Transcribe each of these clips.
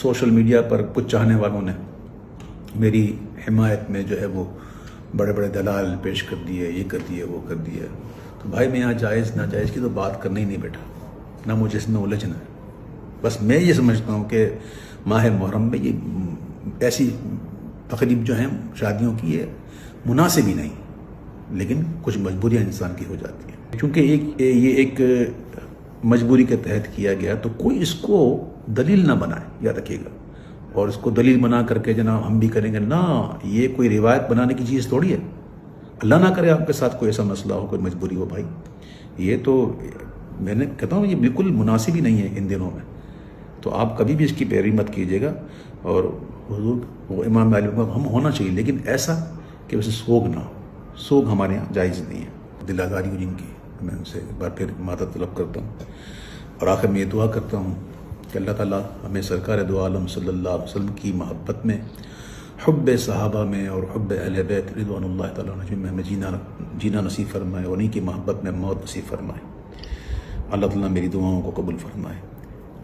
Social media پر کچھ چاہنے والوں نے میری حمایت میں جو ہے وہ بڑے بڑے دلال پیش کر دیے، یہ کر دیے، وہ کر دیے. تو بھائی میں یہاں جائز ناجائز کی تو بات کرنا ہی نہیں بیٹھا، نہ مجھے اس میں الجھنا ہے. بس میں یہ سمجھتا ہوں کہ ماہ محرم میں یہ ایسی تقریب جو ہیں شادیوں کی یہ مناسب ہی نہیں، لیکن کچھ مجبوریاں انسان کی ہو جاتی ہیں. کیونکہ یہ ایک مجبوری کے تحت کیا گیا تو کوئی اس کو دلیل نہ بنائے، یاد رکھیے گا. اور اس کو دلیل بنا کر کے جناب ہم بھی کریں گے، نہ، یہ کوئی روایت بنانے کی چیز تھوڑی ہے. اللہ نہ کرے آپ کے ساتھ کوئی ایسا مسئلہ ہو، کوئی مجبوری ہو بھائی. یہ تو میں نے کہتا ہوں یہ بالکل مناسب ہی نہیں ہے ان دنوں میں. تو آپ کبھی بھی اس کی پیروی مت کیجیے گا. اور حضور وہ امام علیہ ہم ہونا چاہیے، لیکن ایسا کہ اسے سوگ نہ ہو. سوگ ہمارے یہاں جائز نہیں ہے. دل آزاری ہو جن کی، میں ان سے ایک بار پھر معذرت طلب کرتا ہوں. اور آخر میں یہ دعا کرتا ہوں کہ اللہ تعالیٰ ہمیں سرکار دو عالم صلی اللہ علیہ وسلم کی محبت میں، حب صحابہ میں اور حب اہل بیت رضوان اللہ تعالیٰ عنہ میں ہمیں جینا نصیب فرمائے، اور انہیں کی محبت میں موت نصیب فرمائے. اللہ تعالیٰ میری دعاؤں کو قبول فرمائے.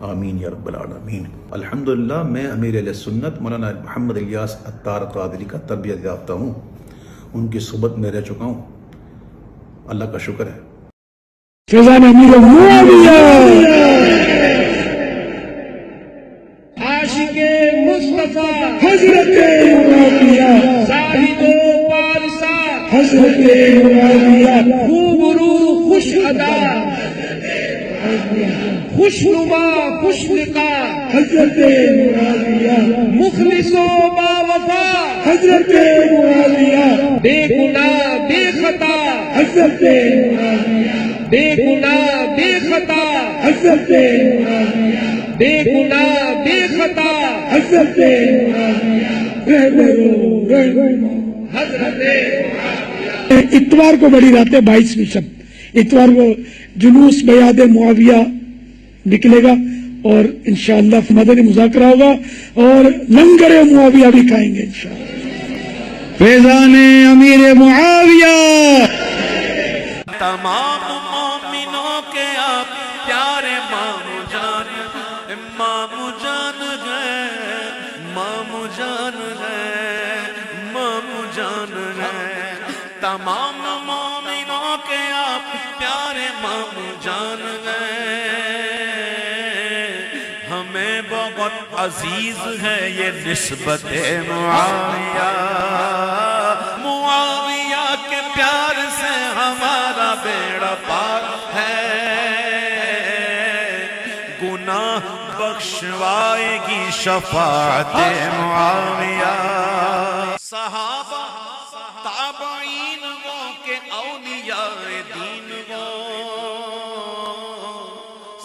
آمین یا رب العالمین. الحمدللہ میں امیر اہل سنت مولانا محمد الیاس عطار قادری کا تربیت یافتہ ہوں. ان کی صحبت میں رہ چکا ہوں. اللہ کا شکر ہے. فیضان امیر معاویہ عاشق مصطفیٰ حضرت معاویہ زاہد و پارسا حضرت معاویہ خوبرو خوش ادا خوش نما خوش لقا حضرت معاویہ مخلص و باوفا حضرت معاویہ بے گناہ بے خطا حضرت معاویہ بے گناہ بے خطا حضرت معاویہ بے گناہ بے خطا حضرت معاویہ. اتوار کو بڑی رات ہے 22ویں شب، اتوار کو جلوس بیعت معاویہ نکلے گا اور انشاءاللہ مدنی مذاکرہ ہوگا اور لنگر معاویہ بھی کھائیں گے انشاءاللہ. فیضان امیر معاویہ. تمام مومنوں کے آپ پیارے مامو جان، مامو جان ہے، مامو جان ہے، مامو جان ہے. تمام مومنوں کے آپ پیارے مامو جان ہے. ہمیں بہت عزیز ہے یہ نسبت معاویہ. معاویہ کے پیار سے ہمارا بیڑا پار ہے. گناہ بخشوائے گی شفاعت معاویہ. صحابہ تابعین وہ کہ اولیاء دین وہ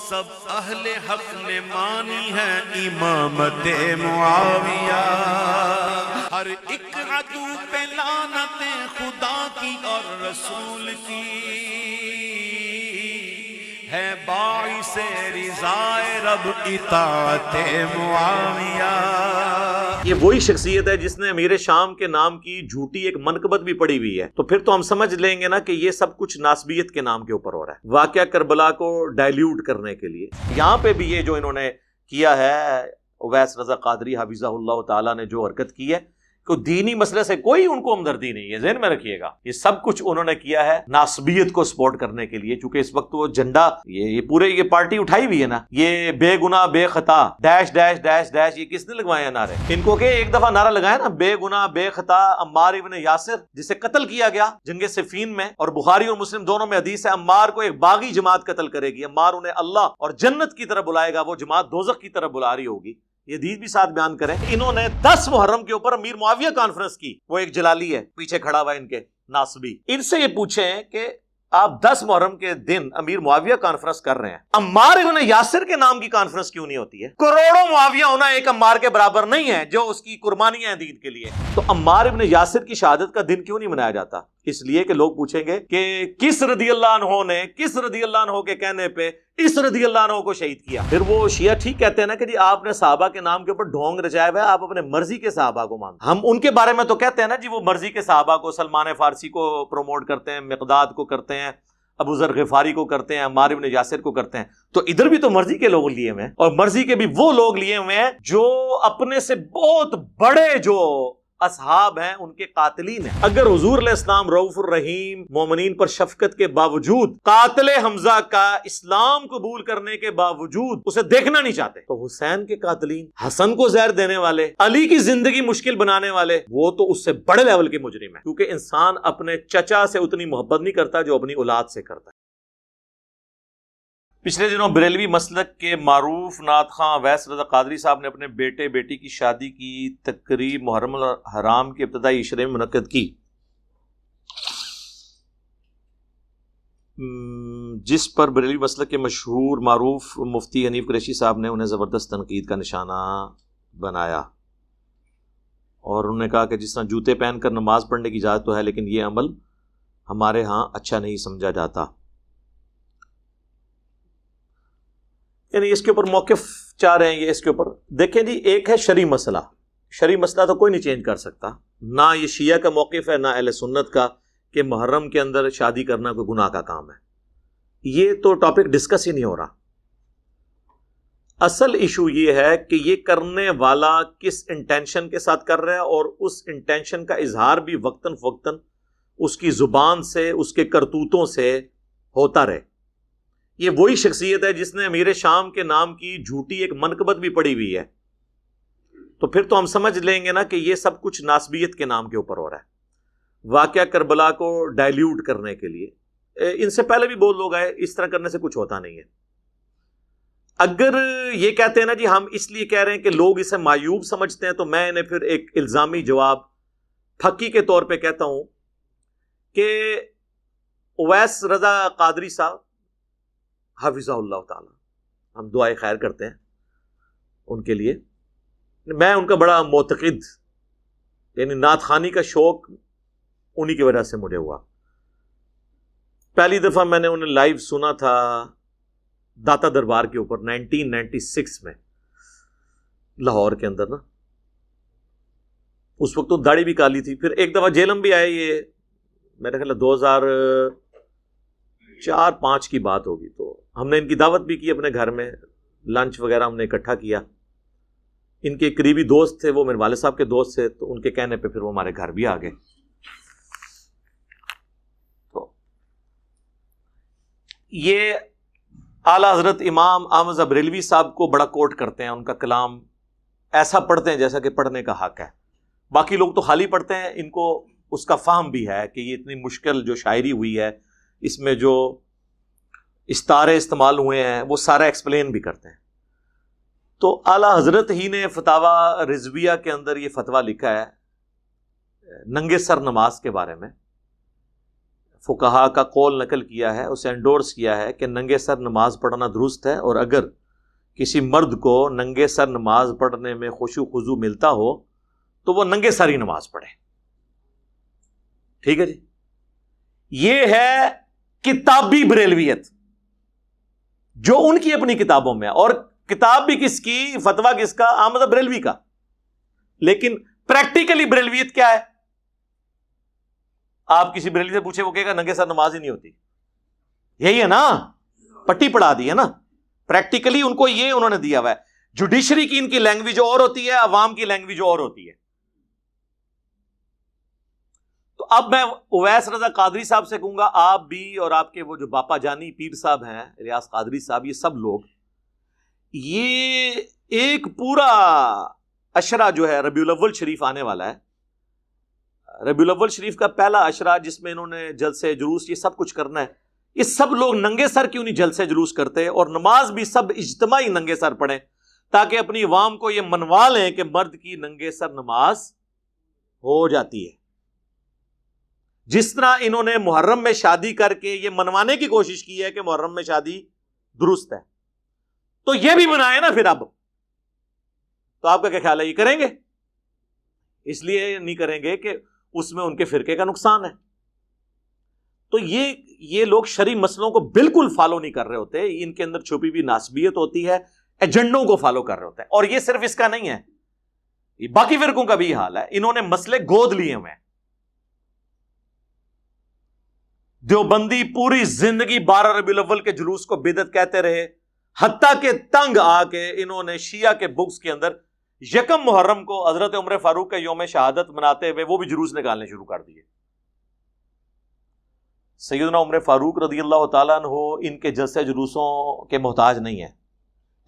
سب اہل حق نے مانی ہے امامت معاویہ. ہر ایک عدو پہ لعنت خدا کی اور رسول کی ہے، باعث رضائے رب اطاعت معاویہ. یہ وہی شخصیت ہے جس نے امیر شام کے نام کی جھوٹی ایک منقبت بھی پڑی ہوئی ہے. تو پھر تو ہم سمجھ لیں گے نا کہ یہ سب کچھ ناسبیت کے نام کے اوپر ہو رہا ہے، واقعہ کربلا کو ڈائلیوٹ کرنے کے لیے. یہاں پہ بھی یہ جو انہوں نے کیا ہے، اویس رضا قادری حفظہ اللہ تعالیٰ نے جو حرکت کی ہے، کوئی دینی مسئلے سے کوئی ان کو ہمدردی نہیں ہے، ذہن میں رکھیے گا. یہ سب کچھ انہوں نے کیا ہے ناسبیت کو سپورٹ کرنے کے لیے، چونکہ اس وقت وہ جھنڈا یہ پورے یہ پارٹی اٹھائی ہوئی ہے نا، یہ بے گناہ بے خطا ڈیش ڈیش ڈیش ڈیش، یہ کس نے لگوائے ہیں نعرے؟ ان کو کہ ایک دفعہ نعرہ لگایا نا، بے گناہ بے خطا عمار ابن یاسر جسے قتل کیا گیا جنگ صفین میں، اور بخاری اور مسلم دونوں میں حدیث ہے عمار کو ایک باغی جماعت قتل کرے گی، عمار انہیں اللہ اور جنت کی طرف بلائے گا، وہ جماعت دوزخ کی طرف بلا رہی ہوگی. یہ حدیث بھی ساتھ بیان کریں. انہوں نے 10 محرم کے اوپر امیر معاویہ کانفرنس کی. وہ ایک جلالی ہے پیچھے کھڑا ہوا ان کے ناسبی، ان سے یہ پوچھیں کہ آپ 10 محرم کے دن امیر معاویہ کانفرنس کر رہے ہیں، عمار ابن یاسر کے نام کی کانفرنس کیوں نہیں ہوتی ہے؟ کروڑوں معاویہ ہونا ایک عمار کے برابر نہیں ہے جو اس کی قربانیاں ہیں دین کے لیے. تو عمار ابن یاسر کی شہادت کا دن کیوں نہیں منایا جاتا؟ اس لیے کہ لوگ پوچھیں گے کہ کس رضی اللہ عنہ نے کس رضی اللہ عنہ کے کہنے پہ اس رضی اللہ عنہ کو شہید کیا. پھر وہ شیعہ ٹھیک کہتے ہیں نا کہ جی آپ نے صحابہ کے نام کے اوپر ڈھونگ رچایا ہوا ہے، آپ اپنے مرضی کے صحابہ کو مانتے. ہم ان کے بارے میں تو کہتے ہیں نا جی وہ مرضی کے صحابہ کو، سلمان فارسی کو پروموٹ کرتے ہیں، مقداد کو کرتے ہیں، ابو ذر غفاری کو کرتے ہیں, عمار بن یاسر کو کرتے ہیں, تو ادھر بھی تو مرضی کے لوگ لیے ہوئے ہیں, اور مرضی کے بھی وہ لوگ لیے ہوئے ہیں جو اپنے سے بہت بڑے جو اصحاب ہیں ان کے قاتلین ہیں. اگر حضور علیہ السلام رؤوف الرحیم, مومنین پر شفقت کے باوجود, قاتل حمزہ کا اسلام قبول کرنے کے باوجود اسے دیکھنا نہیں چاہتے, تو حسین کے قاتلین, حسن کو زہر دینے والے, علی کی زندگی مشکل بنانے والے, وہ تو اس سے بڑے لیول کے مجرم ہیں, کیونکہ انسان اپنے چچا سے اتنی محبت نہیں کرتا جو اپنی اولاد سے کرتا ہے. پچھلے دنوں بریلوی مسلک کے معروف نعت خواں اویس رضا قادری صاحب نے اپنے بیٹے بیٹی کی شادی کی تقریب محرم الحرام کے ابتدائی عشرے میں منعقد کی, جس پر بریلوی مسلک کے مشہور معروف مفتی حنیف قریشی صاحب نے انہیں زبردست تنقید کا نشانہ بنایا, اور انہوں نے کہا کہ جس طرح جوتے پہن کر نماز پڑھنے کی اجازت تو ہے, لیکن یہ عمل ہمارے ہاں اچھا نہیں سمجھا جاتا. یعنی اس کے اوپر موقف چاہ رہے ہیں یہ, اس کے اوپر دیکھیں جی, ایک ہے شرعی مسئلہ, شرعی مسئلہ تو کوئی نہیں چینج کر سکتا, نہ یہ شیعہ کا موقف ہے نہ اہل سنت کا کہ محرم کے اندر شادی کرنا کوئی گناہ کا کام ہے, یہ تو ٹاپک ڈسکس ہی نہیں ہو رہا. اصل ایشو یہ ہے کہ یہ کرنے والا کس انٹینشن کے ساتھ کر رہا ہے, اور اس انٹینشن کا اظہار بھی وقتاً فوقتاً اس کی زبان سے, اس کے کرتوتوں سے ہوتا رہے. یہ وہی شخصیت ہے جس نے امیر شام کے نام کی جھوٹی ایک منقبت بھی پڑی ہوئی ہے, تو پھر تو ہم سمجھ لیں گے نا کہ یہ سب کچھ ناسبیت کے نام کے اوپر ہو رہا ہے, واقعہ کربلا کو ڈائلیوٹ کرنے کے لیے. ان سے پہلے بھی بہت لوگ آئے, اس طرح کرنے سے کچھ ہوتا نہیں ہے. اگر یہ کہتے ہیں نا جی ہم اس لیے کہہ رہے ہیں کہ لوگ اسے معیوب سمجھتے ہیں, تو میں انہیں پھر ایک الزامی جواب پھکی کے طور پہ کہتا ہوں کہ اویس رضا قادری صاحب حافظہ اللہ تعالی, ہم دعائے خیر کرتے ہیں ان کے لیے, میں ان کا بڑا معتقد, یعنی نعت خوانی کا شوق انہی کی وجہ سے مجھے ہوا. پہلی دفعہ میں نے انہیں لائیو سنا تھا داتا دربار کے اوپر 1996 میں لاہور کے اندر نا, اس وقت تو داڑھی بھی کالی تھی. پھر ایک دفعہ جیلم بھی آئے, یہ میرے خیال 2004-05 کی بات ہوگی, تو ہم نے ان کی دعوت بھی کی اپنے گھر میں, لنچ وغیرہ ہم نے اکٹھا کیا. ان کے قریبی دوست تھے, وہ میرے والد صاحب کے دوست تھے, تو ان کے کہنے پہ پھر وہ ہمارے گھر بھی آ گئے. تو یہ اعلیٰ حضرت امام احمد رضا بریلوی صاحب کو بڑا کوٹ کرتے ہیں, ان کا کلام ایسا پڑھتے ہیں جیسا کہ پڑھنے کا حق ہے. باقی لوگ تو خالی پڑھتے ہیں, ان کو اس کا فہم بھی ہے کہ یہ اتنی مشکل جو شاعری ہوئی ہے, اس میں جو استعارے استعمال ہوئے ہیں وہ سارا ایکسپلین بھی کرتے ہیں. تو اعلیٰ حضرت ہی نے فتاوی رضویہ کے اندر یہ فتویٰ لکھا ہے ننگے سر نماز کے بارے میں. فقہا کا قول نقل کیا ہے, اسے انڈورس کیا ہے کہ ننگے سر نماز پڑھنا درست ہے, اور اگر کسی مرد کو ننگے سر نماز پڑھنے میں خشوع و خضوع ملتا ہو تو وہ ننگے سر ہی نماز پڑھے. ٹھیک ہے جی, یہ ہے کتابی بریلویت جو ان کی اپنی کتابوں میں, اور کتاب بھی کس کی, فتویٰ کس کا, احمد بریلوی کا. لیکن پریکٹیکلی بریلویت کیا ہے؟ آپ کسی بریلوی سے پوچھے وہ کہے گا ننگے سر نماز ہی نہیں ہوتی. یہی ہے نا, پٹی پڑھا دی ہے نا. پریکٹیکلی ان کو یہ انہوں نے دیا ہوا ہے. جوڈیشری کی ان کی لینگویج اور ہوتی ہے, عوام کی لینگویج اور ہوتی ہے. تو اب میں اویس رضا قادری صاحب سے کہوں گا, آپ بھی اور آپ کے وہ جو باپا جانی پیر صاحب ہیں ریاض قادری صاحب, یہ سب لوگ یہ ایک پورا عشرہ جو ہے ربیع الاول شریف آنے والا ہے, ربیع الاول شریف کا پہلا عشرہ جس میں انہوں نے جلسے جلوس یہ سب کچھ کرنا ہے, یہ سب لوگ ننگے سر کیوں نہیں جلسے جلوس کرتے, اور نماز بھی سب اجتماعی ننگے سر پڑھیں تاکہ اپنی عوام کو یہ منوا لیں کہ مرد کی ننگے سر نماز ہو جاتی ہے. جس طرح انہوں نے محرم میں شادی کر کے یہ منوانے کی کوشش کی ہے کہ محرم میں شادی درست ہے, تو یہ بھی بنائے نا پھر. اب تو آپ کا کیا خیال ہے, یہ کریں گے؟ اس لیے نہیں کریں گے کہ اس میں ان کے فرقے کا نقصان ہے. تو یہ لوگ شرعی مسئلوں کو بالکل فالو نہیں کر رہے ہوتے, ان کے اندر چھپی بھی ناسبیت ہوتی ہے, ایجنڈوں کو فالو کر رہے ہوتے ہیں. اور یہ صرف اس کا نہیں ہے, یہ باقی فرقوں کا بھی حال ہے, انہوں نے مسئلے گود لیے ہوئے ہیں. دیوبندی پوری زندگی 12 ربیع الاول کے جلوس کو بدعت کہتے رہے، حتیٰ کہ تنگ آ کے انہوں نے شیعہ کے بکس کے اندر یکم محرم کو حضرت عمر فاروق کا یوم شہادت مناتے ہوئے وہ بھی جلوس نکالنے شروع کر دیے۔ سیدنا عمر فاروق رضی اللہ تعالیٰ عنہ ان کے جلسے جلوسوں کے محتاج نہیں ہیں،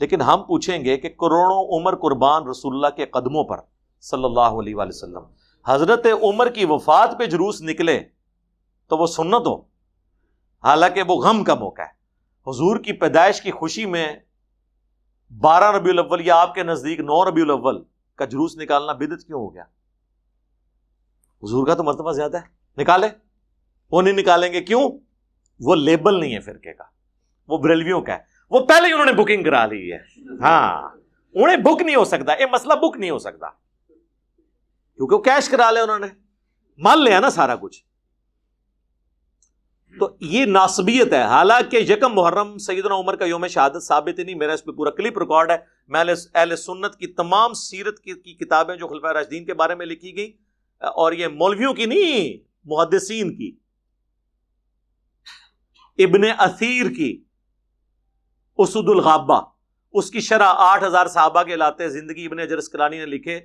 لیکن ہم پوچھیں گے کہ کروڑوں عمر قربان رسول اللہ کے قدموں پر صلی اللہ علیہ وآلہ وسلم، حضرت عمر کی وفات پہ جلوس نکلے تو وہ سنت ہو، حالانکہ وہ غم کا موقع ہے۔ حضور کی پیدائش کی خوشی میں 12 ربیع الاول یا آپ کے نزدیک 9 ربیع الاول کا جلوس نکالنا بدعت کیوں ہو گیا؟ حضور کا تو مرتبہ زیادہ ہے، نکالے، وہ نہیں نکالیں گے کیوں؟ وہ لیبل نہیں ہے فرقے کا، وہ بریلویوں کا ہے، وہ پہلے ہی انہوں نے بکنگ کرا لی ہے۔ ہاں، انہیں بک نہیں ہو سکتا، یہ مسئلہ بک نہیں ہو سکتا کیونکہ وہ کیش کرا لے، انہوں نے مان لیا نا سارا کچھ۔ تو یہ ناسبیت ہے، حالانکہ یکم محرم سیدنا عمر کا یوم شہادت ثابت ہی نہیں، میرا اس پہ پورا کلپ ریکارڈ ہے، میں اہل سنت کی تمام سیرت کی کتابیں جو خلفائے راشدین کے بارے میں لکھی گئی، اور یہ مولویوں کی نہیں، محدثین کی، ابن اثیر کی اسد الغابہ، اس کی شرح 8000 صحابہ کے علاتے زندگی ابن حجر اسقلانی نے لکھے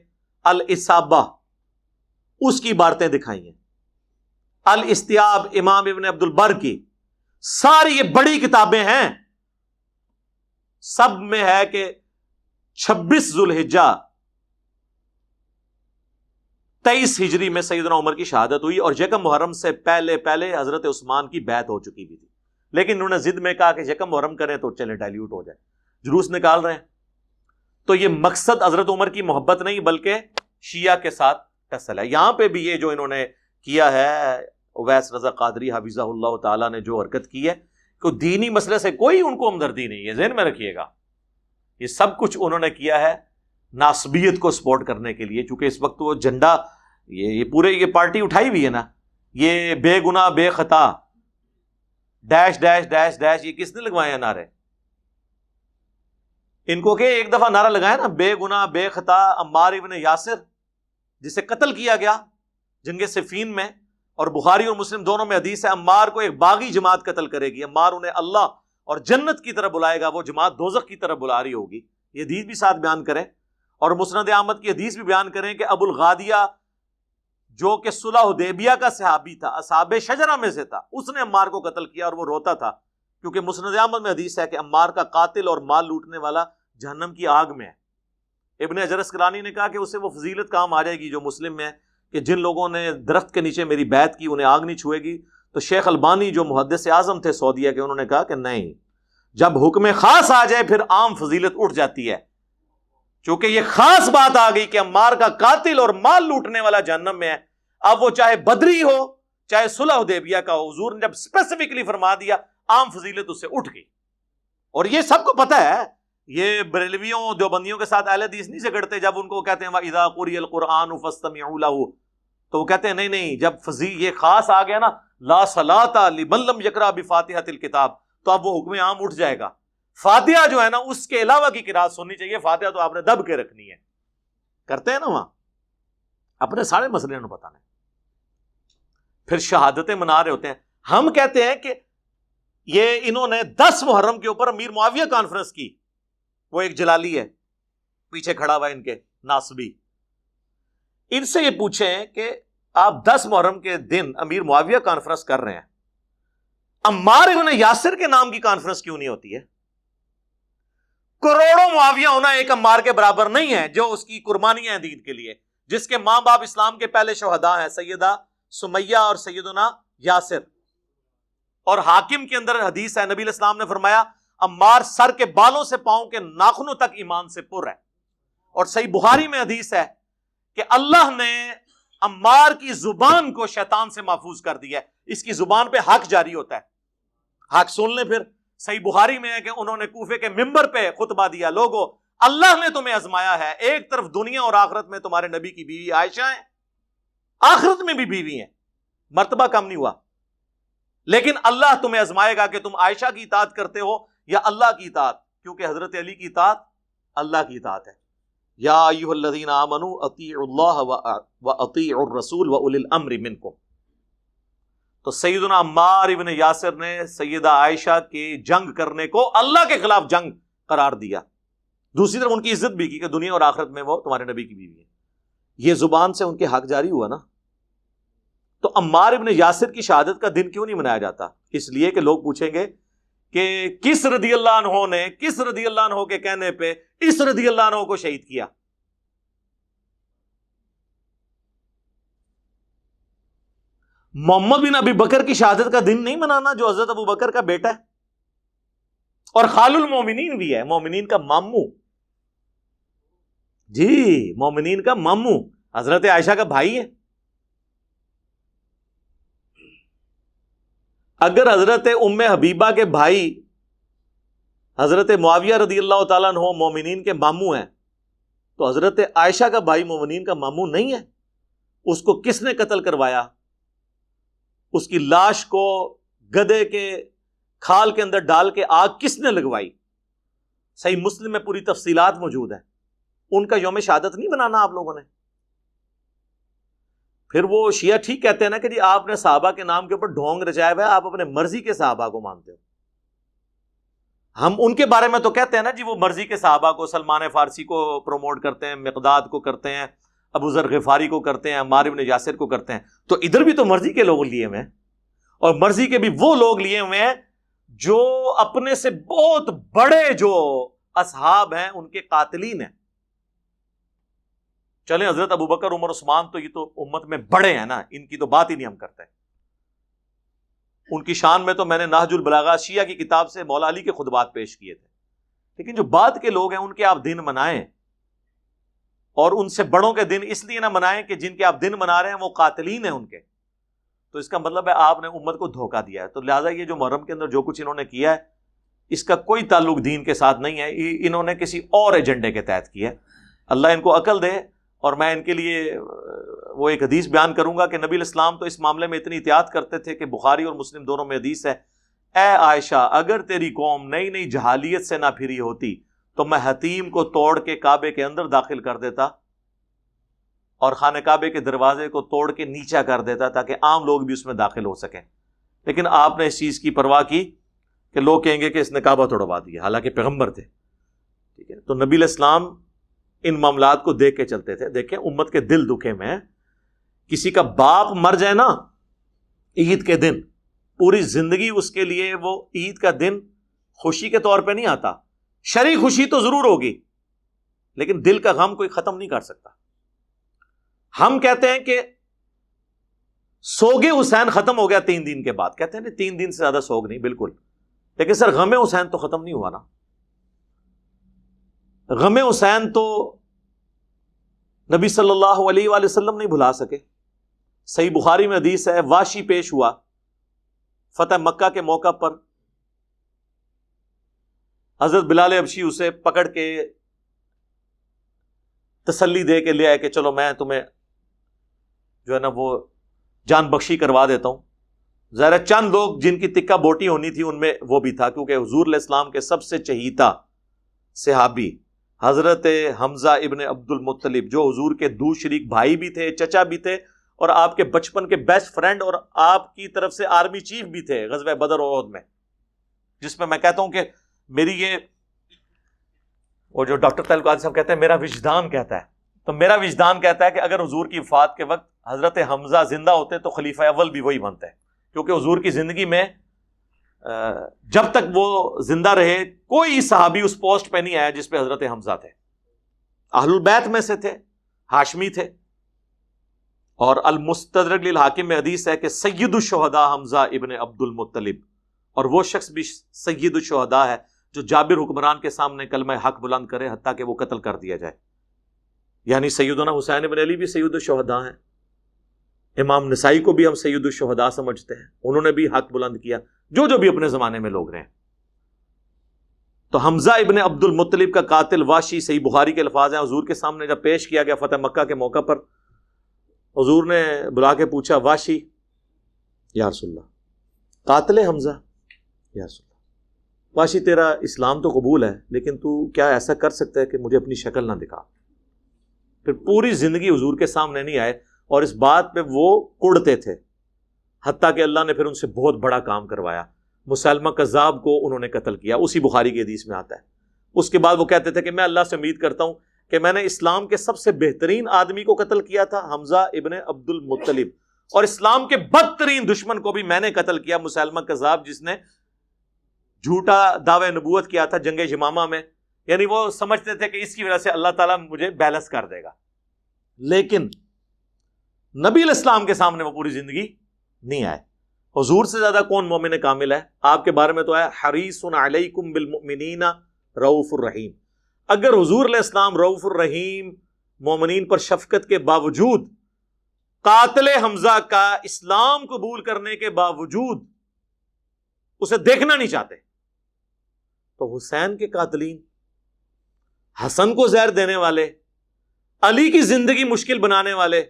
الاصابہ، اس کی عبارتیں دکھائی ہیں، الاستیاب امام ابن عبد البر کی، ساری یہ بڑی کتابیں ہیں، سب میں ہے کہ 26 ذوالحجہ 23 ہجری میں سیدنا عمر کی شہادت ہوئی، اور یکم محرم سے پہلے حضرت عثمان کی بیعت ہو چکی بھی تھی، لیکن انہوں نے ضد میں کہا کہ یکم محرم کریں تو چلے ڈائلیوٹ ہو جائے، جلوس نکال رہے ہیں۔ تو یہ مقصد حضرت عمر کی محبت نہیں بلکہ شیعہ کے ساتھ ٹسل ہے۔ یہاں پہ بھی یہ جو انہوں نے کیا ہے، اویس رضا قادری حفظہ اللہ تعالیٰ نے جو حرکت کی ہے، کہ دینی مسئلے سے کوئی ان کو ہمدردی نہیں ہے، ذہن میں رکھیے گا، یہ سب کچھ انہوں نے کیا ہے ناسبیت کو سپورٹ کرنے کے لیے، چونکہ اس وقت وہ جھنڈا یہ پورے یہ پارٹی اٹھائی ہوئی ہے نا، یہ بے گناہ بے خطا ڈیش ڈیش ڈیش ڈیش، یہ کس نے لگوائے ہیں نعرے؟ ان کو کہ ایک دفعہ نعرہ لگایا نا، بے گناہ بے خطا عمار ابن یاسر، جسے قتل کیا گیا جنگ صفین میں، اور بخاری اور مسلم دونوں میں حدیث ہے عمار کو ایک باغی جماعت قتل کرے گی، عمار انہیں اللہ اور جنت کی طرف بلائے گا، وہ جماعت دوزخ کی طرف بلا رہی ہوگی۔ یہ حدیث بھی ساتھ بیان کریں، اور مسند احمد کی حدیث بھی بیان کریں کہ ابو الغادیہ جو کہ صلح حدیبیہ کا صحابی تھا، اصحاب شجرہ میں سے تھا، اس نے عمار کو قتل کیا، اور وہ روتا تھا کیونکہ مسند احمد میں حدیث ہے کہ عمار کا قاتل اور مال لوٹنے والا جہنم کی آگ میں ہے۔ ابن حجر اسقلانی نے کہا کہ اسے وہ فضیلت کام آ جائے گی جو مسلم میں ہے کہ جن لوگوں نے درخت کے نیچے میری بیعت کی انہیں آگ نہیں چھوئے گی۔ تو شیخ البانی جو محدث اعظم تھے سعودیہ کے، انہوں نے کہا کہ نہیں، جب حکم خاص آ جائے پھر عام فضیلت اٹھ جاتی ہے، چونکہ یہ خاص بات آ گئی کہ عمار کا قاتل اور مال لوٹنے والا جہنم میں ہے، اب وہ چاہے بدری ہو چاہے صلح حدیبیہ کا ہو، حضور نے جب اسپیسیفکلی فرما دیا عام فضیلت اس سے اٹھ گئی۔ اور یہ سب کو پتہ ہے، یہ بریلویوں دیوبندیوں کے ساتھ اہل حدیث نہیں جھگڑتے، جب ان کو کہتے ہیں وَإِذَا قُرِئَ الْقُرْآنُ فَاسْتَمِعُوا لَهُ، تو وہ کہتے ہیں نہیں نہیں، جب یہ خاص آ گیا نا لا صلاۃ لمن لم یقرأ بفاتحۃ الکتاب، تو اب وہ حکم عام اٹھ جائے گا۔ فاتحہ جو ہے نا اس کے علاوہ کی قرات سننی چاہیے، فاتحہ تو آپ نے دب کے رکھنی ہے، کرتے ہیں نا وہاں، اپنے سارے مسئلے انہوں بتانے، پھر شہادتیں منا رہے ہوتے ہیں۔ ہم کہتے ہیں کہ یہ انہوں نے 10 محرم کے اوپر امیر معاویہ کانفرنس کی، وہ ایک جلالی ہے پیچھے کھڑا ہوا ان کے ناسبی، ان سے یہ پوچھیں کہ آپ 10 محرم کے دن امیر معاویہ کانفرنس کر رہے ہیں، عمار ابن یاسر کے نام کی کانفرنس کیوں نہیں ہوتی ہے؟ کروڑوں معاویہ ہونا ایک عمار کے برابر نہیں ہے جو اس کی قربانیاں ہیں دین کے لیے، جس کے ماں باپ اسلام کے پہلے شہداء ہیں، سیدہ سمیہ اور سیدنا یاسر۔ اور حاکم کے اندر حدیث ہے، نبی علیہ السلام نے فرمایا عمار سر کے بالوں سے پاؤں کے ناخنوں تک ایمان سے پر ہے۔ اور صحیح بخاری میں حدیث ہے کہ اللہ نے عمار کی زبان کو شیطان سے محفوظ کر دیا ہے، اس کی زبان پہ حق جاری ہوتا ہے۔ حق سن لیں، پھر صحیح بخاری میں ہے کہ انہوں نے کوفے کے ممبر پہ خطبہ دیا، لوگو اللہ نے تمہیں آزمایا ہے، ایک طرف دنیا اور آخرت میں تمہارے نبی کی بیوی عائشہ ہیں، آخرت میں بھی بیوی ہیں، مرتبہ کم نہیں ہوا، لیکن اللہ تمہیں آزمائے گا کہ تم عائشہ کی اطاعت کرتے ہو یا اللہ کی اطاعت، کیونکہ حضرت علی کی اطاعت اللہ کی اطاعت ہے۔ یا ایھا الذین آمنوا اطیعوا اللہ واطیعوا الرسول واولی الامر منکم۔ تو سیدنا عمار ابن یاسر نے سیدہ عائشہ کے جنگ کرنے کو اللہ کے خلاف جنگ قرار دیا. دوسری طرف ان کی عزت بھی کی کہ دنیا اور آخرت میں وہ تمہارے نبی کی بیوی ہے. یہ زبان سے ان کے حق جاری ہوا نا. تو عمار ابن یاسر کی شہادت کا دن کیوں نہیں منایا جاتا؟ اس لیے کہ لوگ پوچھیں گے کہ کس رضی اللہ عنہ نے کس رضی اللہ عنہ کے کہنے پہ اس رضی اللہ عنہ کو شہید کیا. محمد بن ابی بکر کی شہادت کا دن نہیں منانا جو حضرت ابو بکر کا بیٹا ہے اور خال المومنین بھی ہے، مومنین کا ماموں. جی مومنین کا ماموں حضرت عائشہ کا بھائی ہے. اگر حضرت ام حبیبہ کے بھائی حضرت معاویہ رضی اللہ تعالیٰ عنہ مومنین کے ماموں ہیں تو حضرت عائشہ کا بھائی مومنین کا ماموں نہیں ہے؟ اس کو کس نے قتل کروایا؟ اس کی لاش کو گدھے کے کھال کے اندر ڈال کے آگ کس نے لگوائی؟ صحیح مسلم میں پوری تفصیلات موجود ہیں. ان کا یوم شہادت نہیں منانا آپ لوگوں نے. پھر وہ شیعہ ٹھیک کہتے ہیں نا کہ جی آپ نے صحابہ کے نام کے اوپر ڈھونگ رچایا ہوا ہے، آپ اپنے مرضی کے صحابہ کو مانتے ہو. ہم ان کے بارے میں تو کہتے ہیں نا جی وہ مرضی کے صحابہ کو، سلمان فارسی کو پروموٹ کرتے ہیں، مقداد کو کرتے ہیں، ابو ذر غفاری کو کرتے ہیں، عمار بن یاسر کو کرتے ہیں. تو ادھر بھی تو مرضی کے لوگ لیے ہوئے ہیں، اور مرضی کے بھی وہ لوگ لیے ہوئے ہیں جو اپنے سے بہت بڑے جو اصحاب ہیں ان کے قاتلین ہیں. چلیں حضرت ابو بکر عمر عثمان تو یہ تو امت میں بڑے ہیں نا، ان کی تو بات ہی نہیں ہم کرتے. ان کی شان میں تو میں نے نہج البلاغہ شیعہ کی کتاب سے مولا علی کے خطبات پیش کیے تھے. لیکن جو بعد کے لوگ ہیں ان کے آپ دن منائیں، اور ان سے بڑوں کے دن اس لیے نہ منائیں کہ جن کے آپ دن منا رہے ہیں وہ قاتلین ہیں ان کے. تو اس کا مطلب ہے آپ نے امت کو دھوکہ دیا ہے. تو لہٰذا یہ جو محرم کے اندر جو کچھ انہوں نے کیا ہے اس کا کوئی تعلق دین کے ساتھ نہیں ہے، انہوں نے کسی اور ایجنڈے کے تحت کیا ہے. اللہ ان کو عقل دے. اور میں ان کے لیے وہ ایک حدیث بیان کروں گا کہ نبی الاسلام تو اس معاملے میں اتنی احتیاط کرتے تھے کہ بخاری اور مسلم دونوں میں حدیث ہے، اے عائشہ اگر تیری قوم نئی نئی جہالیت سے نہ پھری ہوتی تو میں حتیم کو توڑ کے کعبے کے اندر داخل کر دیتا اور خانہ کعبے کے دروازے کو توڑ کے نیچا کر دیتا تاکہ عام لوگ بھی اس میں داخل ہو سکیں. لیکن آپ نے اس چیز کی پرواہ کی کہ لوگ کہیں گے کہ اس نے کعبہ توڑوا دیا، حالانکہ پیغمبر تھے. ٹھیک ہے، تو نبی الاسلام ان معاملات کو دیکھ کے چلتے تھے. دیکھیں امت کے دل دکھے میں، کسی کا باپ مر جائے نا عید کے دن، پوری زندگی اس کے لیے وہ عید کا دن خوشی کے طور پہ نہیں آتا. شرعی خوشی تو ضرور ہوگی لیکن دل کا غم کوئی ختم نہیں کر سکتا. ہم کہتے ہیں کہ سوگ حسین ختم ہو گیا 3 دن کے بعد، کہتے ہیں نہیں 3 دن سے زیادہ سوگ نہیں، بالکل. لیکن سر غم حسین تو ختم نہیں ہوا نا. غم حسین تو نبی صلی اللہ علیہ وآلہ وسلم نہیں بھلا سکے. صحیح بخاری میں حدیث ہے، واشی پیش ہوا فتح مکہ کے موقع پر، حضرت بلال حبشی اسے پکڑ کے تسلی دے کے لے آئے کہ چلو میں تمہیں جو ہے نا وہ جان بخشی کروا دیتا ہوں. ظاہر چند لوگ جن کی تکہ بوٹی ہونی تھی ان میں وہ بھی تھا، کیونکہ حضور علیہ السلام کے سب سے چہیتا صحابی حضرت حمزہ ابن عبد المطلب جو حضور کے دو شریک بھائی بھی تھے، چچا بھی تھے، اور آپ کے بچپن کے بیسٹ فرینڈ اور آپ کی طرف سے آرمی چیف بھی تھے غزوہ بدر اور احد میں، جس میں کہتا ہوں کہ میری یہ اور جو ڈاکٹر طاہر القادری صاحب کہتے ہیں میرا وجدان کہتا ہے، تو میرا وجدان کہتا ہے کہ اگر حضور کی وفات کے وقت حضرت حمزہ زندہ ہوتے تو خلیفہ اول بھی وہی بنتے، کیونکہ حضور کی زندگی میں جب تک وہ زندہ رہے کوئی صحابی اس پوسٹ پہ نہیں آیا جس پہ حضرت حمزہ تھے. اہل البیت میں سے تھے، ہاشمی تھے. اور المستدرک للحاکم میں حدیث ہے کہ سید الشہداء حمزہ ابن عبد المطلب، اور وہ شخص بھی سید الشہداء ہے جو جابر حکمران کے سامنے کلمہ حق بلند کرے حتیٰ کہ وہ قتل کر دیا جائے. یعنی سیدنا حسین ابن علی بھی سید الشہداء ہیں. امام نسائی کو بھی ہم سید الشہداء سمجھتے ہیں، انہوں نے بھی حق بلند کیا، جو بھی اپنے زمانے میں لوگ رہے ہیں. تو حمزہ ابن عبد المطلب کا قاتل واشی، صحیح بخاری کے الفاظ ہیں، حضور کے سامنے جب پیش کیا گیا فتح مکہ کے موقع پر، حضور نے بلا کے پوچھا واشی یا رسول اللہ قاتل حمزہ یا رسول اللہ، واشی تیرا اسلام تو قبول ہے لیکن تو کیا ایسا کر سکتا ہے کہ مجھے اپنی شکل نہ دکھا. پھر پوری زندگی حضور کے سامنے نہیں آئے اور اس بات پہ وہ کڑتے تھے. حتیٰ کہ اللہ نے پھر ان سے بہت بڑا کام کروایا، مسلمہ کذاب کو انہوں نے قتل کیا، اسی بخاری کی حدیث میں آتا ہے۔ اس کے بعد وہ کہتے تھے کہ میں اللہ سے امید کرتا ہوں کہ میں نے اسلام کے سب سے بہترین آدمی کو قتل کیا تھا، حمزہ ابن عبد المطلب، اور اسلام کے بدترین دشمن کو بھی میں نے قتل کیا، مسلمہ کذاب، جس نے جھوٹا دعوی نبوت کیا تھا جنگ یمامہ میں۔ یعنی وہ سمجھتے تھے کہ اس کی وجہ سے اللہ تعالیٰ مجھے بیلنس کر دے گا، لیکن نبی علیہ السلام کے سامنے وہ پوری زندگی نہیں آئے۔ حضور سے زیادہ کون مومن کامل ہے؟ آپ کے بارے میں تو ہے حریص علیکم بالمؤمنین رؤوف الرحیم۔ اگر حضور علیہ السلام رؤوف الرحیم، مومنین پر شفقت کے باوجود، قاتل حمزہ کا اسلام قبول کرنے کے باوجود اسے دیکھنا نہیں چاہتے، تو حسین کے قاتلین، حسن کو زہر دینے والے، علی کی زندگی مشکل بنانے والے،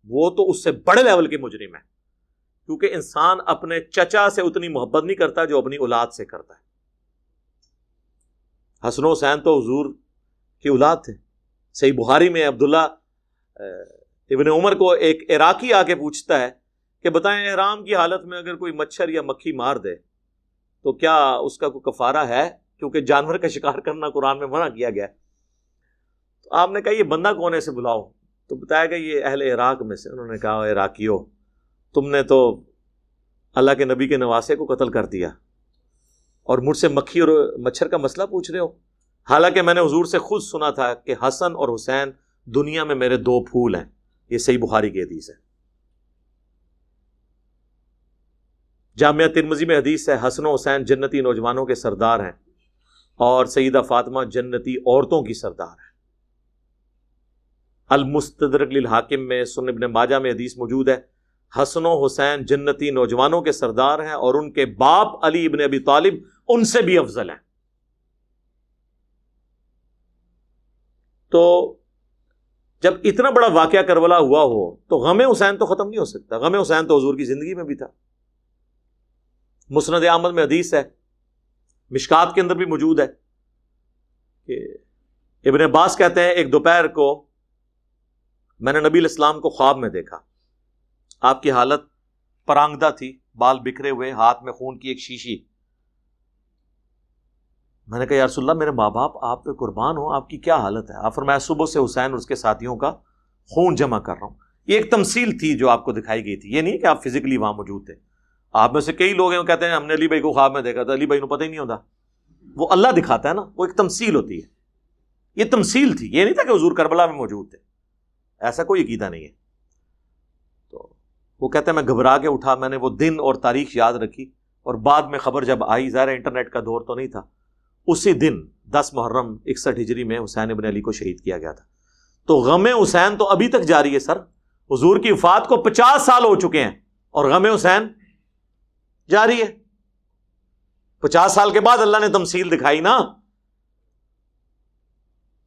وہ تو اس سے بڑے لیول کے مجرم ہیں، کیونکہ انسان اپنے چچا سے اتنی محبت نہیں کرتا جو اپنی اولاد سے کرتا ہے۔ حسن و حسین تو حضور کی اولاد تھے۔ صحیح بخاری میں عبداللہ ابن عمر کو ایک عراقی آ کے پوچھتا ہے کہ بتائیں احرام کی حالت میں اگر کوئی مچھر یا مکھی مار دے تو کیا اس کا کوئی کفارہ ہے؟ کیونکہ جانور کا شکار کرنا قرآن میں منع کیا گیا ہے۔ تو آپ نے کہا یہ بندہ کون ہے، سے بلاؤ۔ تو بتایا کہ یہ اہل عراق میں سے۔ انہوں نے کہا عراقیوں، تم نے تو اللہ کے نبی کے نواسے کو قتل کر دیا اور مجھ سے مکھی اور مچھر کا مسئلہ پوچھ رہے ہو، حالانکہ میں نے حضور سے خود سنا تھا کہ حسن اور حسین دنیا میں میرے دو پھول ہیں۔ یہ صحیح بخاری کی حدیث ہے۔ جامعہ ترمذی میں حدیث ہے، حسن و حسین جنتی نوجوانوں کے سردار ہیں اور سیدہ فاطمہ جنتی عورتوں کی سردار ہے۔ المستدرک للحاکم میں، سنن ابن ماجہ میں حدیث موجود ہے، حسن و حسین جنتی نوجوانوں کے سردار ہیں اور ان کے باپ علی ابن ابی طالب ان سے بھی افضل ہیں۔ تو جب اتنا بڑا واقعہ کربلا ہوا ہو تو غم حسین تو ختم نہیں ہو سکتا۔ غم حسین تو حضور کی زندگی میں بھی تھا۔ مسند احمد میں حدیث ہے، مشکات کے اندر بھی موجود ہے، کہ ابن عباس کہتے ہیں ایک دوپہر کو میں نے نبی علیہ السلام کو خواب میں دیکھا، آپ کی حالت پرانگدہ تھی، بال بکھرے ہوئے، ہاتھ میں خون کی ایک شیشی۔ میں نے کہا یا رسول اللہ میرے ماں باپ آپ پہ قربان ہوں، آپ کی کیا حالت ہے؟ آپ فرمایا صبح سے حسین اور اس کے ساتھیوں کا خون جمع کر رہا ہوں۔ یہ ایک تمثیل تھی جو آپ کو دکھائی گئی تھی، یہ نہیں کہ آپ فزیکلی وہاں موجود تھے۔ آپ میں سے کئی لوگ ہیں وہ کہتے ہیں ہم نے علی بھائی کو خواب میں دیکھا تھا، علی بھائی کو پتہ ہی نہیں ہوتا، وہ اللہ دکھاتا ہے نا، وہ ایک تمثیل ہوتی ہے۔ یہ تمثیل تھی، یہ نہیں تھا کہ حضور کربلا میں موجود تھے، ایسا کوئی عقیدہ نہیں ہے۔ تو وہ کہتے ہیں میں گھبرا کے اٹھا، میں نے وہ دن اور تاریخ یاد رکھی، اور بعد میں خبر جب آئی، ظاہر انٹرنیٹ کا دور تو نہیں تھا، اسی دن 10 محرم 61 ہجری میں حسین ابن علی کو شہید کیا گیا تھا۔ تو غم حسین تو ابھی تک جاری ہے سر، حضور کی وفات کو 50 سال ہو چکے ہیں اور غم حسین جاری ہے۔ 50 سال کے بعد اللہ نے تمثیل دکھائی نا،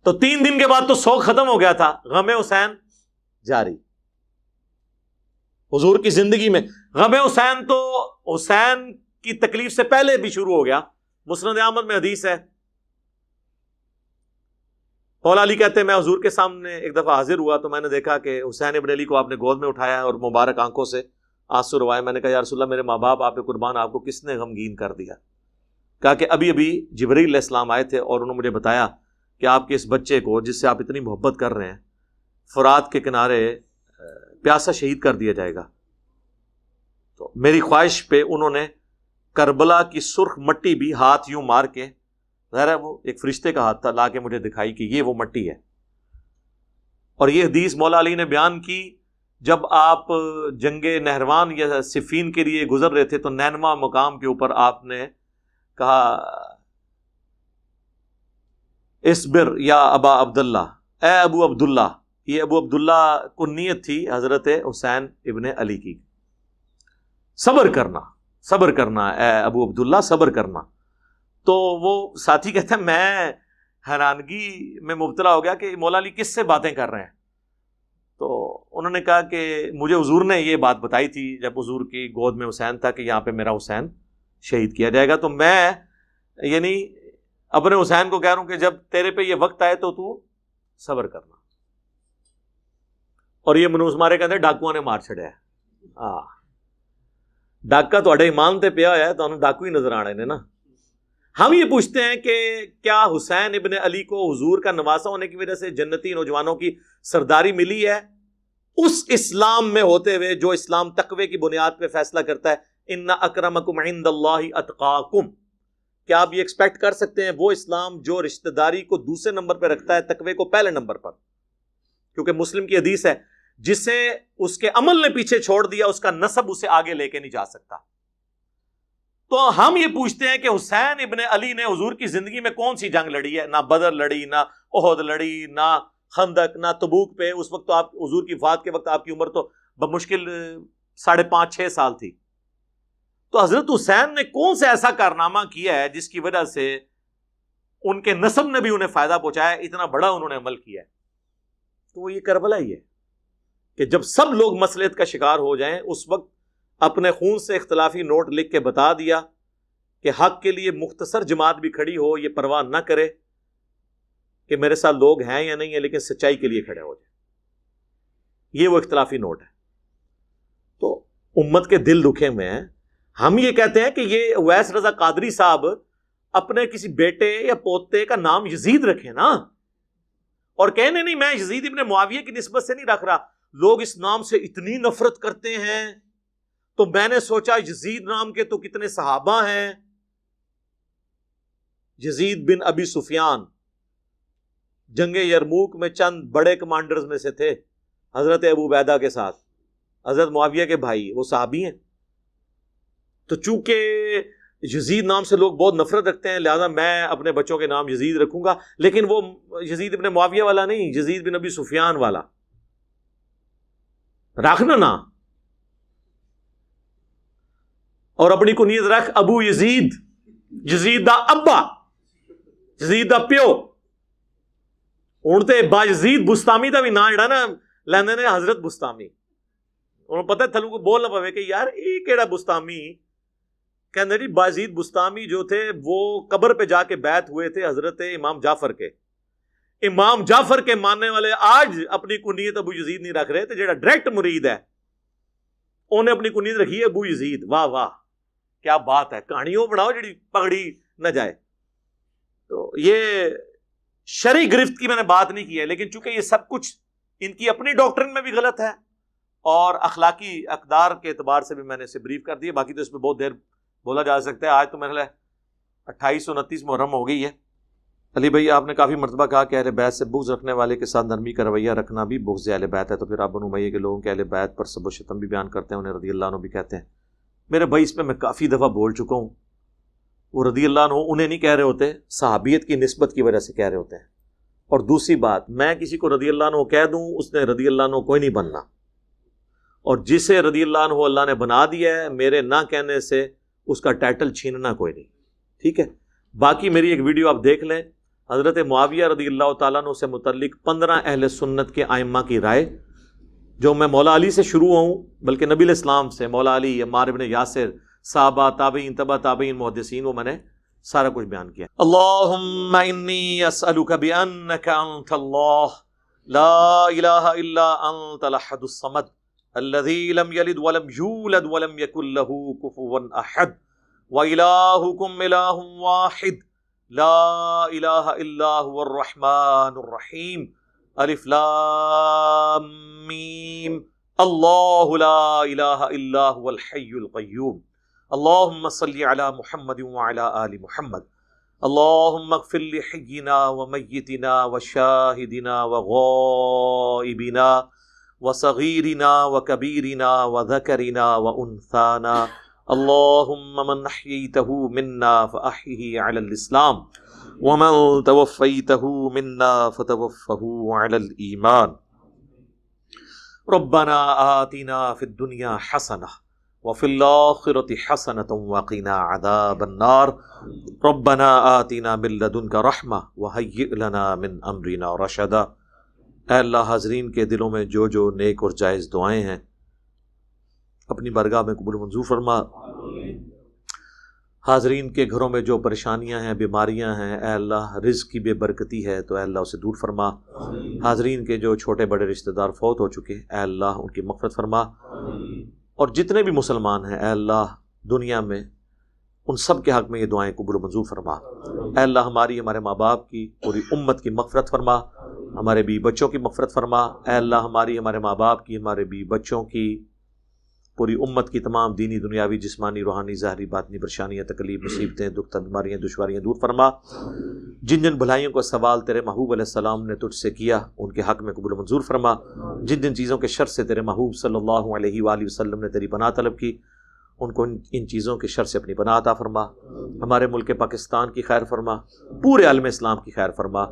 تو 3 دن کے بعد تو سوگ ختم ہو گیا تھا، غم حسین جاری حضور کی زندگی میں۔ غم حسین تو حسین کی تکلیف سے پہلے بھی شروع ہو گیا۔ مسند احمد میں حدیث ہے، مولا علی کہتے ہیں میں حضور کے سامنے ایک دفعہ حاضر ہوا تو میں نے دیکھا کہ حسین ابن علی کو آپ نے گود میں اٹھایا اور مبارک آنکھوں سے آنسو روائے۔ میں نے کہا یا رسول اللہ میرے ماں باپ آپ پہ قربان، آپ کو کس نے غمگین کر دیا؟ کہا کہ ابھی ابھی جبرائیل علیہ السلام آئے تھے اور انہوں نے مجھے بتایا کہ آپ کے اس بچے کو جس سے آپ اتنی محبت کر رہے ہیں فرات کے کنارے پیاسا شہید کر دیا جائے گا۔ تو میری خواہش پہ انہوں نے کربلا کی سرخ مٹی بھی ہاتھ یوں مار کے، ظاہر ہے وہ ایک فرشتے کا ہاتھ تھا، لا کے مجھے دکھائی کہ یہ وہ مٹی ہے۔ اور یہ حدیث مولا علی نے بیان کی جب آپ جنگ نہروان یا صفین کے لیے گزر رہے تھے، تو نینوا مقام کے اوپر آپ نے کہا اصبر یا ابا عبداللہ، اے ابو عبداللہ۔ یہ ابو عبداللہ کنیت تھی حضرت حسین ابن علی کی۔ صبر کرنا، صبر کرنا اے ابو عبداللہ، صبر کرنا۔ تو وہ ساتھی کہتے ہیں میں حیرانگی میں مبتلا ہو گیا کہ مولا علی کس سے باتیں کر رہے ہیں۔ تو انہوں نے کہا کہ مجھے حضور نے یہ بات بتائی تھی جب حضور کی گود میں حسین تھا کہ یہاں پہ میرا حسین شہید کیا جائے گا، تو میں یعنی اپنے حسین کو کہہ رہا ہوں کہ جب تیرے پہ یہ وقت آئے تو صبر کرنا۔ اور یہ منوس مارے کہتے ہیں ڈاکوؤں نے مار چھڑیا ہے، ڈاکا تھوڑے ایمان تے پیا ہوا ہے تو ڈاکو ہی نظر آنے نے نا. ہم یہ پوچھتے ہیں کہ کیا حسین ابن علی کو حضور کا نواسا ہونے کی وجہ سے جنتی نوجوانوں کی سرداری ملی ہے؟ اس اسلام میں ہوتے ہوئے جو اسلام تقوی کی بنیاد پہ فیصلہ کرتا ہے ان اکرمکم عند اللہ اتقاکم، کیا آپ یہ ایکسپیکٹ کر سکتے ہیں وہ اسلام جو رشتہ داری کو دوسرے نمبر پہ رکھتا ہے تقوی کو پہلے نمبر پر؟ کیونکہ مسلم کی حدیث ہے جسے اس کے عمل نے پیچھے چھوڑ دیا اس کا نسب اسے آگے لے کے نہیں جا سکتا. تو ہم یہ پوچھتے ہیں کہ حسین ابن علی نے حضور کی زندگی میں کون سی جنگ لڑی ہے؟ نہ بدر لڑی، نہ احد لڑی، نہ خندق، نہ تبوک پہ. اس وقت تو آپ حضور کی وفات کے وقت آپ کی عمر تو بمشکل 5.5-6 سال تھی. تو حضرت حسین نے کون سا ایسا کارنامہ کیا ہے جس کی وجہ سے ان کے نسب نے بھی انہیں فائدہ پہنچایا، اتنا بڑا انہوں نے عمل کیا ہے؟ تو وہ یہ کربلا ہی ہے کہ جب سب لوگ مصلحت کا شکار ہو جائیں اس وقت اپنے خون سے اختلافی نوٹ لکھ کے بتا دیا کہ حق کے لیے مختصر جماعت بھی کھڑی ہو، یہ پرواہ نہ کرے کہ میرے ساتھ لوگ ہیں یا نہیں ہیں، لیکن سچائی کے لیے کھڑے ہو جائیں. یہ وہ اختلافی نوٹ ہے. تو امت کے دل دکھے ہوئے ہیں. ہم یہ کہتے ہیں کہ یہ اویس رضا قادری صاحب اپنے کسی بیٹے یا پوتے کا نام یزید رکھیں نا، اور کہنے نہیں میں یزید ابن معاویہ کی نسبت سے نہیں رکھ رہا، لوگ اس نام سے اتنی نفرت کرتے ہیں تو میں نے سوچا یزید نام کے تو کتنے صحابہ ہیں. یزید بن ابی سفیان جنگ یرموک میں چند بڑے کمانڈرز میں سے تھے حضرت ابو عبیدہ کے ساتھ، حضرت معاویہ کے بھائی، وہ صحابی ہیں. تو چونکہ یزید نام سے لوگ بہت نفرت رکھتے ہیں لہذا میں اپنے بچوں کے نام یزید رکھوں گا، لیکن وہ یزید ابن معاویہ والا نہیں، یزید بن ابی سفیان والا رکھنا نا. اور اپنی کنیت رکھ ابو یزید، یزید دا ابا، یزید دا پیو. ہوں تو با یزید بستامی دا بھی نام جڑا نا لیندے نے حضرت بستامی. انہوں پتہ تھلو کو بولنا پوے کہ یار یہ کیڑا بستامی؟ کہنے جی باجید بستامی جو تھے وہ قبر پہ جا کے بیعت ہوئے تھے حضرت امام جعفر کے. امام جعفر کے ماننے والے آج اپنی کنیت ابو یزید نہیں رکھ رہے تھے. جیڑا ڈائریکٹ مرید ہے انہیں اپنی کنیت رکھی ہے ابو یزید. واہ واہ کیا بات ہے، کہانیوں بڑھاؤ جڑی پگڑی نہ جائے. تو یہ شرعی گرفت کی میں نے بات نہیں کی ہے، لیکن چونکہ یہ سب کچھ ان کی اپنی ڈاکٹرن میں بھی غلط ہے اور اخلاقی اقدار کے اعتبار سے بھی میں نے اسے بریف کر دیا. باقی تو اس پہ بہت دیر بولا جا سکتا ہے. آج تو میرے 28-29 محرم ہو گئی ہے. علی بھائی آپ نے کافی مرتبہ کہا کہ اہل بیت سے بغض رکھنے والے کے ساتھ نرمی کا رویہ رکھنا بھی بغض اہل بیت ہے، تو پھر آپ بنو امیہ کے لوگوں کے اہل بیت پر سب و شتم بھی بیان کرتے ہیں، انہیں رضی اللہ عنہ بھی کہتے ہیں. میرے بھائی اس پہ میں کافی دفعہ بول چکا ہوں. وہ رضی اللہ عنہ انہیں نہیں کہہ رہے ہوتے، صحابیت کی نسبت کی وجہ سے کہہ رہے ہوتے ہیں. اور دوسری بات، میں کسی کو رضی اللہ عنہ کہہ دوں اس نے رضی اللہ عنہ کوئی نہیں بننا، اور جسے رضی اللہ عنہ اللہ نے بنا دیا ہے میرے نہ کہنے سے اس کا ٹائٹل چھیننا کوئی نہیں. ٹھیک ہے. باقی میری ایک ویڈیو آپ دیکھ لیں، حضرت معاویہ رضی اللہ تعالیٰ عنہ سے متعلق 15 اہل سنت کے ائمہ کی رائے، جو میں مولا علی سے شروع ہوں بلکہ نبی الاسلام سے، مولا علی، عمار ابن یاسر، صحابہ، تابعین، تبع تابعین، محدثین، وہ میں نے سارا کچھ بیان کیا. اللہم انی اسألک بانک انت اللہ لا الہ الا انت الاحد الصمد الذی لم یلد ولم یولد ولم یکن له کفوا احد وإلہکم الہ واحد لا الہ الا هو الرحمن الرحیم الف لام میم اللہ لا الہ الا هو الحی القیوم اللہم صلی علی محمد وعلی آل محمد اللہم اغفر لحینا ومیتنا وشاہدنا وغائبنا وصغیرنا وکبیرنا وذکرنا وانثانا اللہم من احییتہ منا فاحیہ علی الاسلام ومن توفیتہ منا فتوفہ علی الایمان ربنا آتنا فی الدنیا حسنہ وفی الآخرۃ حسنۃ وقنا عذاب النار ربنا آتنا من لدنک رحمہ وہیئ لنا من امرنا رشدا. اے اللہ حاضرین کے دلوں میں جو جو نیک اور جائز دعائیں ہیں اپنی بارگاہ میں قبول منظور فرما. حاضرین کے گھروں میں جو پریشانیاں ہیں، بیماریاں ہیں، اے اللہ رزق کی بے برکتی ہے تو اے اللہ اسے دور فرما. حاضرین کے جو چھوٹے بڑے رشتہ دار فوت ہو چکے، اے اللہ ان کی مغفرت فرما. اور جتنے بھی مسلمان ہیں اے اللہ دنیا میں ان سب کے حق میں یہ دعائیں قبول و منظور فرما۔ اے اللہ ہماری ہمارے ماں باپ کی پوری امت کی مغفرت فرما، ہمارے بیوی بچوں کی مغفرت فرما۔ اے اللہ ہماری ہمارے ماں باپ کی ہمارے بیوی بچوں کی پوری امت کی تمام دینی دنیاوی جسمانی روحانی ظاہری باطنی پریشانیاں تکلیف مصیبتیں دکھ بیماریاں دشواریاں دور فرما۔ جن جن بھلائیوں کا سوال تیرے محبوب علیہ السلام نے تجھ سے کیا ان کے حق میں قبول و منظور فرما۔ جن جن چیزوں کے شر سے تیرے محبوب صلی اللہ علیہ وآلہ وسلم نے تیری پناہ طلب کی ان کو ان چیزوں کے شر سے اپنی پناہ عطا فرما۔ ہمارے ملک پاکستان کی خیر فرما، پورے عالم اسلام کی خیر فرما۔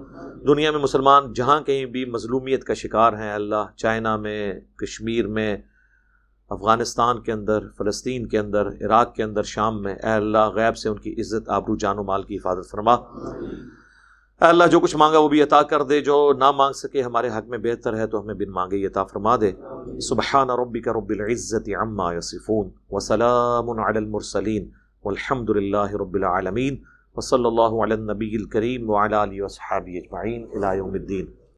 دنیا میں مسلمان جہاں کہیں بھی مظلومیت کا شکار ہیں اللہ، چائنا میں، کشمیر میں، افغانستان کے اندر، فلسطین کے اندر، عراق کے اندر، شام میں، اے اللہ غیب سے ان کی عزت آبرو جان و مال کی حفاظت فرما۔ اے اللہ جو کچھ مانگا وہ بھی عطا کر دے، جو نہ مانگ سکے ہمارے حق میں بہتر ہے تو ہمیں بن مانگے ہی عطا فرما دے۔ سبحان ربک رب العزت عما یصفون وسلام علی المرسلین والحمد للہ رب العالمین وصلی اللہ علی النبی الکریم وعلی آلہ وصحبہ اجمعین الی یوم الدین۔